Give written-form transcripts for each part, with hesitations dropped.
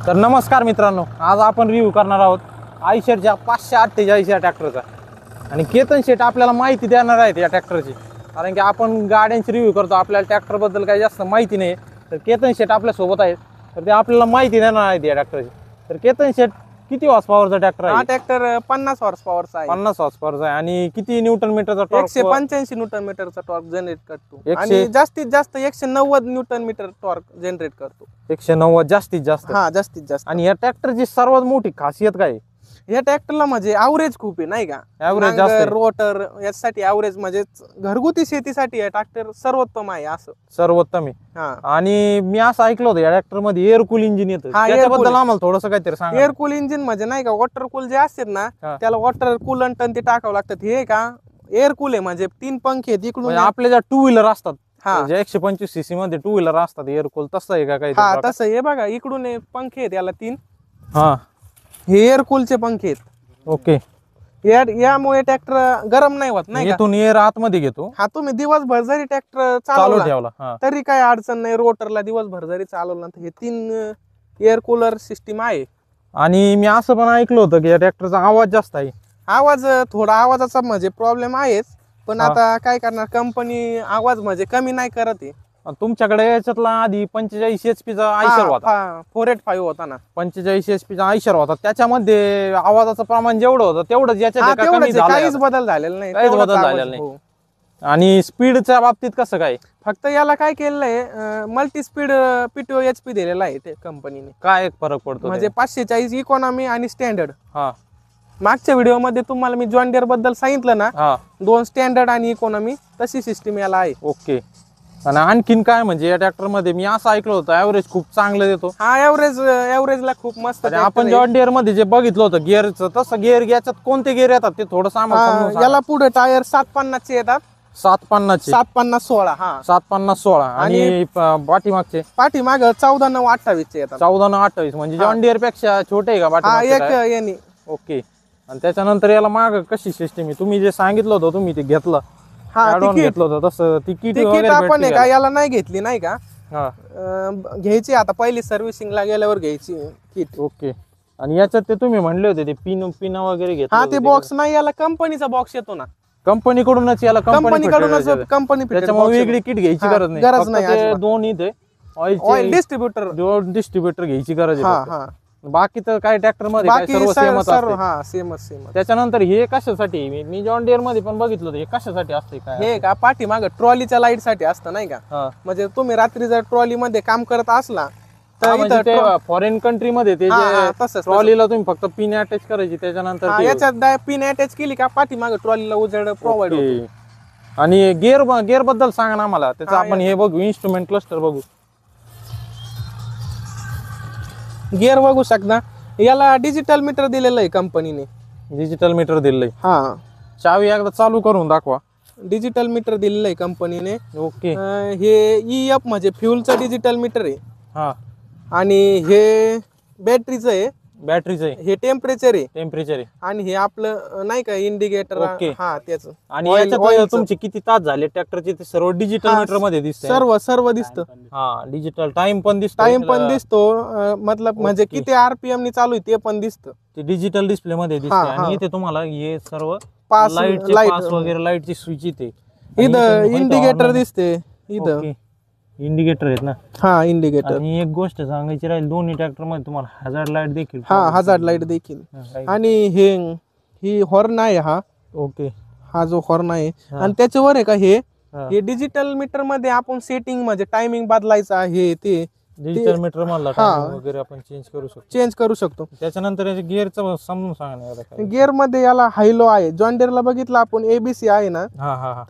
तर नमस्कार मित्रांनो, आज आपण रिव्ह्यू करणार आहोत आयशरच्या 548 या ट्रॅक्टरचा। आणि केतन शेठ आपल्याला माहिती देणार आहेत या ट्रॅक्टरची, कारण की आपण गाड्यांची रिव्ह्यू करतो, आपल्याला ट्रॅक्टरबद्दल काही जास्त माहिती नाही। तर केतन शेठ आपल्या सोबत आहेत, तर ते आपल्याला माहिती देणार आहेत या ट्रॅक्टरची। तर केतन शेठ, किती हॉर्स पॉवरचा ट्रॅक्टर आहे? हा ट्रॅक्टर 50 हॉर्स पॉवरचा आहे। 50 हॉर्स पॉवरचा आहे। आणि किती न्यूटन मीटरचा टॉर्क? 185 न्यूटन मीटरचा टॉर्क जनरेट करतो आणि जास्तीत जास्त 190 न्यूटन मीटर टॉर्क जनरेट करतो। 190 जास्तीत जास्त? हा, जास्तीत जास्त। आणि या ट्रॅक्टरची सर्वात मोठी खासियत काय आहे? या ट्रॅक्टरला म्हणजे ॲव्हरेज खूप आहे, नाही का? ॲव्हरेज जास्त आहे, रोटर यासाठी ॲव्हरेज, म्हणजे घरगुती शेतीसाठी हे ट्रॅक्टर सर्वोत्तम आहे असं। सर्वोत्तम आहे। आणि मी असं ऐकलं होतं या ट्रॅक्टर मध्ये एअर कूल इंजिन येतं, त्याच्याबद्दल आम्हाला थोडंसं काहीतरी सांगा। एअर कूल इंजिन म्हणजे नाही का, वॉटर कूल जे असतात ना, त्याला वॉटर कूलंट ते टाकावं लागतात। हे का एअर कूल आहे, म्हणजे 3 पंखे आहेत इकडून। आपल्या ज्या टू व्हीलर असतात, म्हणजे 125 सीसी मध्ये टू व्हीलर असतात, एअर कूल तसं आहे का काही? हा, तसं हे बघा, इकडून पंखे आहेत याला 3। हा, हे एअर कूलचे पंखे आहेत। ओके। यामुळे ट्रॅक्टर गरम नाही होत, नाही का? इथून एअर आतमध्ये घेतो। हा, तुम्ही दिवसभर जरी ट्रॅक्टर चालू ठेवला तरी काही अडचण नाही। रोटरला दिवसभर जरी चालवलं तर हे 3 एअर कूलर सिस्टीम आहे। आणि मी असं पण ऐकलं होतं की या ट्रॅक्टरचा आवाज जास्त आहे। आवाज थोडा आवाजाचा म्हणजे प्रॉब्लेम आहेच, पण आता काय करणार, कंपनी आवाज म्हणजे कमी नाही करत आहे। तुमच्याकडे याच्यातला आधी 45 HP चा आयशर होता, 485 होता ना। 45 HP चा आयशर होता, त्याच्यामध्ये आवाजाचं प्रमाण जेवढं होतं तेवढंच याच्यात काहीच बदल झालेला नाही, काहीच बदल झालेला नाही। आणि स्पीडच्या बाबतीत कसं काय? फक्त याला काय केलेलं आहे, मल्टी स्पीड PTO HP दिलेला आहे ते कंपनीने। काय फरक पडतो म्हणजे 540 इकॉनॉमी आणि स्टँडर्ड। हा, मागच्या व्हिडिओ मध्ये तुम्हाला मी जॉन डियर बद्दल सांगितलं ना, 2 स्टँडर्ड आणि इकॉनॉमी, तशी सिस्टीम याला आहे। ओके। आणि आणखीन काय, म्हणजे या ट्रॅक्टर मध्ये मी असं ऐकलं होतं ॲव्हरेज खूप चांगलं देतो? हा, ॲव्हरेजला खूप मस्त। आपण जॉन डियर मध्ये जे बघितलं होतं गिअरचं, तसं गिअर याच्यात कोणते गिअर येतात ते थोडं सांगा। याला पुढे टायर 750 चे येतात। 750 750-16। हा, 750-16। आणि पाठीमागचे? पाठीमाग 14-9-28 चे येतात। 14-28 म्हणजे जॉन डियर पेक्षा छोटे आहे का पाठीमागचे? ओके। आणि त्याच्यानंतर याला माग कशी सिस्टीम आहे? तुम्ही जे सांगितलं होतं, तुम्ही ते घेतलं, घेतलं होतं तसं तिकीट आपण का याला नाही घेतली, नाही का? घ्यायची आता, पहिली सर्व्हिसिंगला गेल्यावर घ्यायची किट। ओके। आणि याच्यात ते तुम्ही म्हणले होते ते पिन वगैरे घेतलं? हा, ते बॉक्स नाही, याला कंपनीचा बॉक्स येतो ना, कंपनीकडूनच। याला कंपनीकडूनच कंपनी, त्याच्यामुळे वेगळी किट घ्यायची गरज नाही। दोन इथे ऑइल डिस्ट्रीब्युटर घ्यायची गरज आहे। बाकी तर काय ट्रॅक्टर मध्ये सेमच। त्याच्यानंतर हे कशासाठी? मी जॉन डियर मध्ये पण बघितलं होतं, हे कशासाठी असते काय? हे का पाठीमाग ट्रॉलीच्या लाईट साठी असतं, नाही का? म्हणजे तुम्ही रात्री जर ट्रॉली मध्ये काम करत असला तर फॉरेन कंट्री मध्ये ते ट्रॉलीला तुम्ही फक्त पिन अटॅच करायची, त्याच्यानंतर याच्यात पिन अटॅच केली का पाठीमाग ट्रॉलीला उजेड प्रोव्हाइड होतो। आणि गिअर बद्दल सांगा ना आम्हाला, त्याचं आपण हे बघू, इन्स्ट्रुमेंट क्लस्टर बघू, गिअर बघू शकता। याला डिजिटल मीटर दिलेलं आहे कंपनीने। डिजिटल मीटर दिलंय? हा। चावी एकदा चालू करून दाखवा। डिजिटल मीटर दिलेलं आहे कंपनीने। ओके। हे EF म्हणजे फ्युलचं डिजिटल मीटर आहे। हा। आणि हे बॅटरीचं आहे। हे टेम्परेचर आहे। आणि हे आपलं नाही का इंडिकेटर, हा त्याचं। आणि याच्यात तुमचे किती तास झाले ट्रॅक्टरचे ते सर्व डिजिटल मीटर मध्ये दिसते? सर्व दिसतं। हा, डिजिटल टाइम पण दिसतो। मतलब म्हणजे किती RPM नी चालू आहे ते पण दिसतं, ते डिजिटल डिस्प्ले मध्ये दिसते। आणि इथे तुम्हाला हे सर्व लाईट वगैरे, लाईटची स्विच इथे, इथं इंडिकेटर दिसते, इथं इंडिकेटर आहेत ना? हा, इंडिकेटर। आणि एक गोष्ट सांगायची राहील, दोन्ही ट्रॅक्टर मध्ये तुम्हाला हजार्ड लाईट देखील। हा, हजार्ड लाईट देखील। आणि ही हॉर्न आहे हा। ओके। हा जो हॉर्न आहे, आणि त्याच्यावर आहे का हे डिजिटल मीटर मध्ये आपण सेटिंग म्हणजे टायमिंग बदलायचं आहे, ते डिजिटल मीटर मधला वगैरे आपण चेंज करू शकतो। त्याच्यानंतर गिअरचं समजून सांगा। गिअर मध्ये याला हायलो आहे। जॉन डियरला बघितलं आपण ABC आहे ना,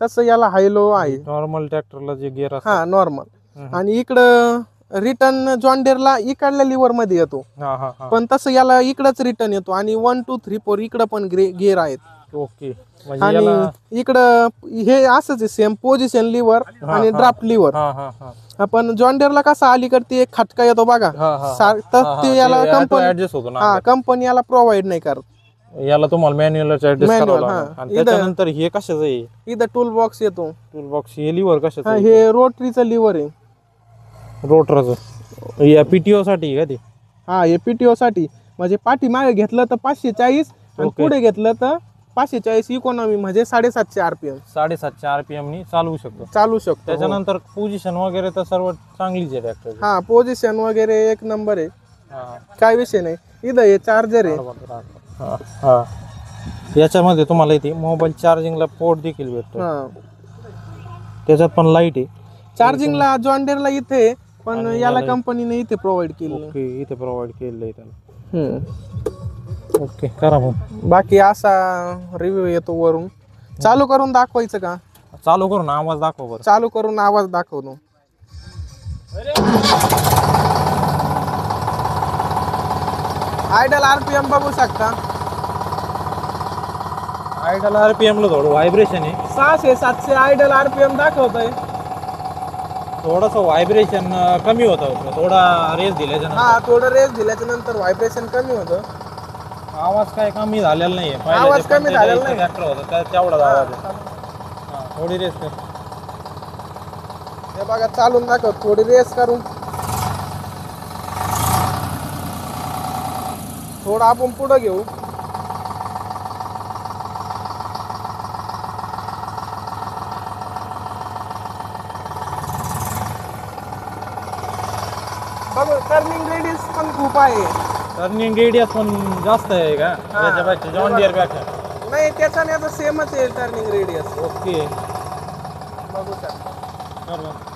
तसं याला हायलो आहे। नॉर्मल ट्रॅक्टरला जे गिअर असतो, हा, नॉर्मल। आणि इकडं रिटर्न जॉन डियरला इकडल्या लिव्हर मध्ये येतो, पण तसं याला इकडच रिटर्न येतो। आणि 1 2 3 4 इकडं पण गिअर आहेत। ओके। आणि इकडं हे असंच आहे, सेम पोझिशन लिव्हर आणि ड्राफ्ट लिव्हर। आपण जॉन डियरला कसा अलीकडे एक खटका येतो बघा, ते याला कंपनी याला प्रोव्हाइड नाही करत। याला तुम्हाला मॅन्युअल ऍडजस्ट करावं लागेल। आणि त्याच्यानंतर हे कशाचं आहे? इथं टूल बॉक्स येतो। टूल बॉक्स, हे लिव्हर कशाचं? हे रोटरीचं लिव्हर आहे, रोटरचं। या PTO साठी का ते? हा हे PTO साठी म्हणजे पाठी मागे घेतलं तर 540 आणि ओके. पुढे घेतलं तर 540 इकॉनॉमी म्हणजे 750 RPM 750 RPM नी चालवू शकतो. चालू शकतो. हो. त्याच्यानंतर पोझिशन वगैरे तर सर्व चांगलीच आहे ट्रॅक्टर. हा पोझिशन वगैरे एक नंबर आहे, काय विषय नाही. इथं हे चार्जर आहे. याच्यामध्ये तुम्हाला इथे मोबाईल चार्जिंगला पोर्ट देखील भेटतो. हा त्याच्यात पण लाईट आहे. चार्जिंगला जॉन्डियरला इथे आहे, पण आणि याला याला- कंपनीने इथे प्रोव्हाइड केलं. ओके, इथे प्रोव्हाइड केलेलं आहे त्याला. हम्म. ओके, करा मग. बाकी असा रिव्ह्यू येतो वरून. चालू करून दाखवायचं का? चालू करून आवाज दाखव बरं. चालू करून आवाज दाखवतो. आयडल RPM बघू शकता. आयडल RPM ला थोडं व्हायब्रेशन आहे. 600-700 आयडल RPM दाखवतोय. थोडंसं व्हायब्रेशन कमी होतं, थोडा रेस दिल्याच्या नंतर. हा थोडं रेस दिल्याच्या नंतर व्हायब्रेशन कमी होतं. आवाज काय कमी झालेला नाहीये. पहिलं आवाज जे कमी झालेला 45 नाही. ट्रॅक्टर होतं तेवढाच आवाज आहे. थोडी रेस कर. हे बघा चालून दाखव, थोडी रेस करून. थोडं आपण पुढं घेऊ. बघ टर्निंग रेडियस पण खूप आहे. टर्निंग रेडियस पण जास्त आहे का याच्यापेक्षा, जॉन डियर पेक्षा? नाही त्याचा आणि आता सेमच आहे टर्निंग रेडियस. ओके, बघू शकता. बरोबर.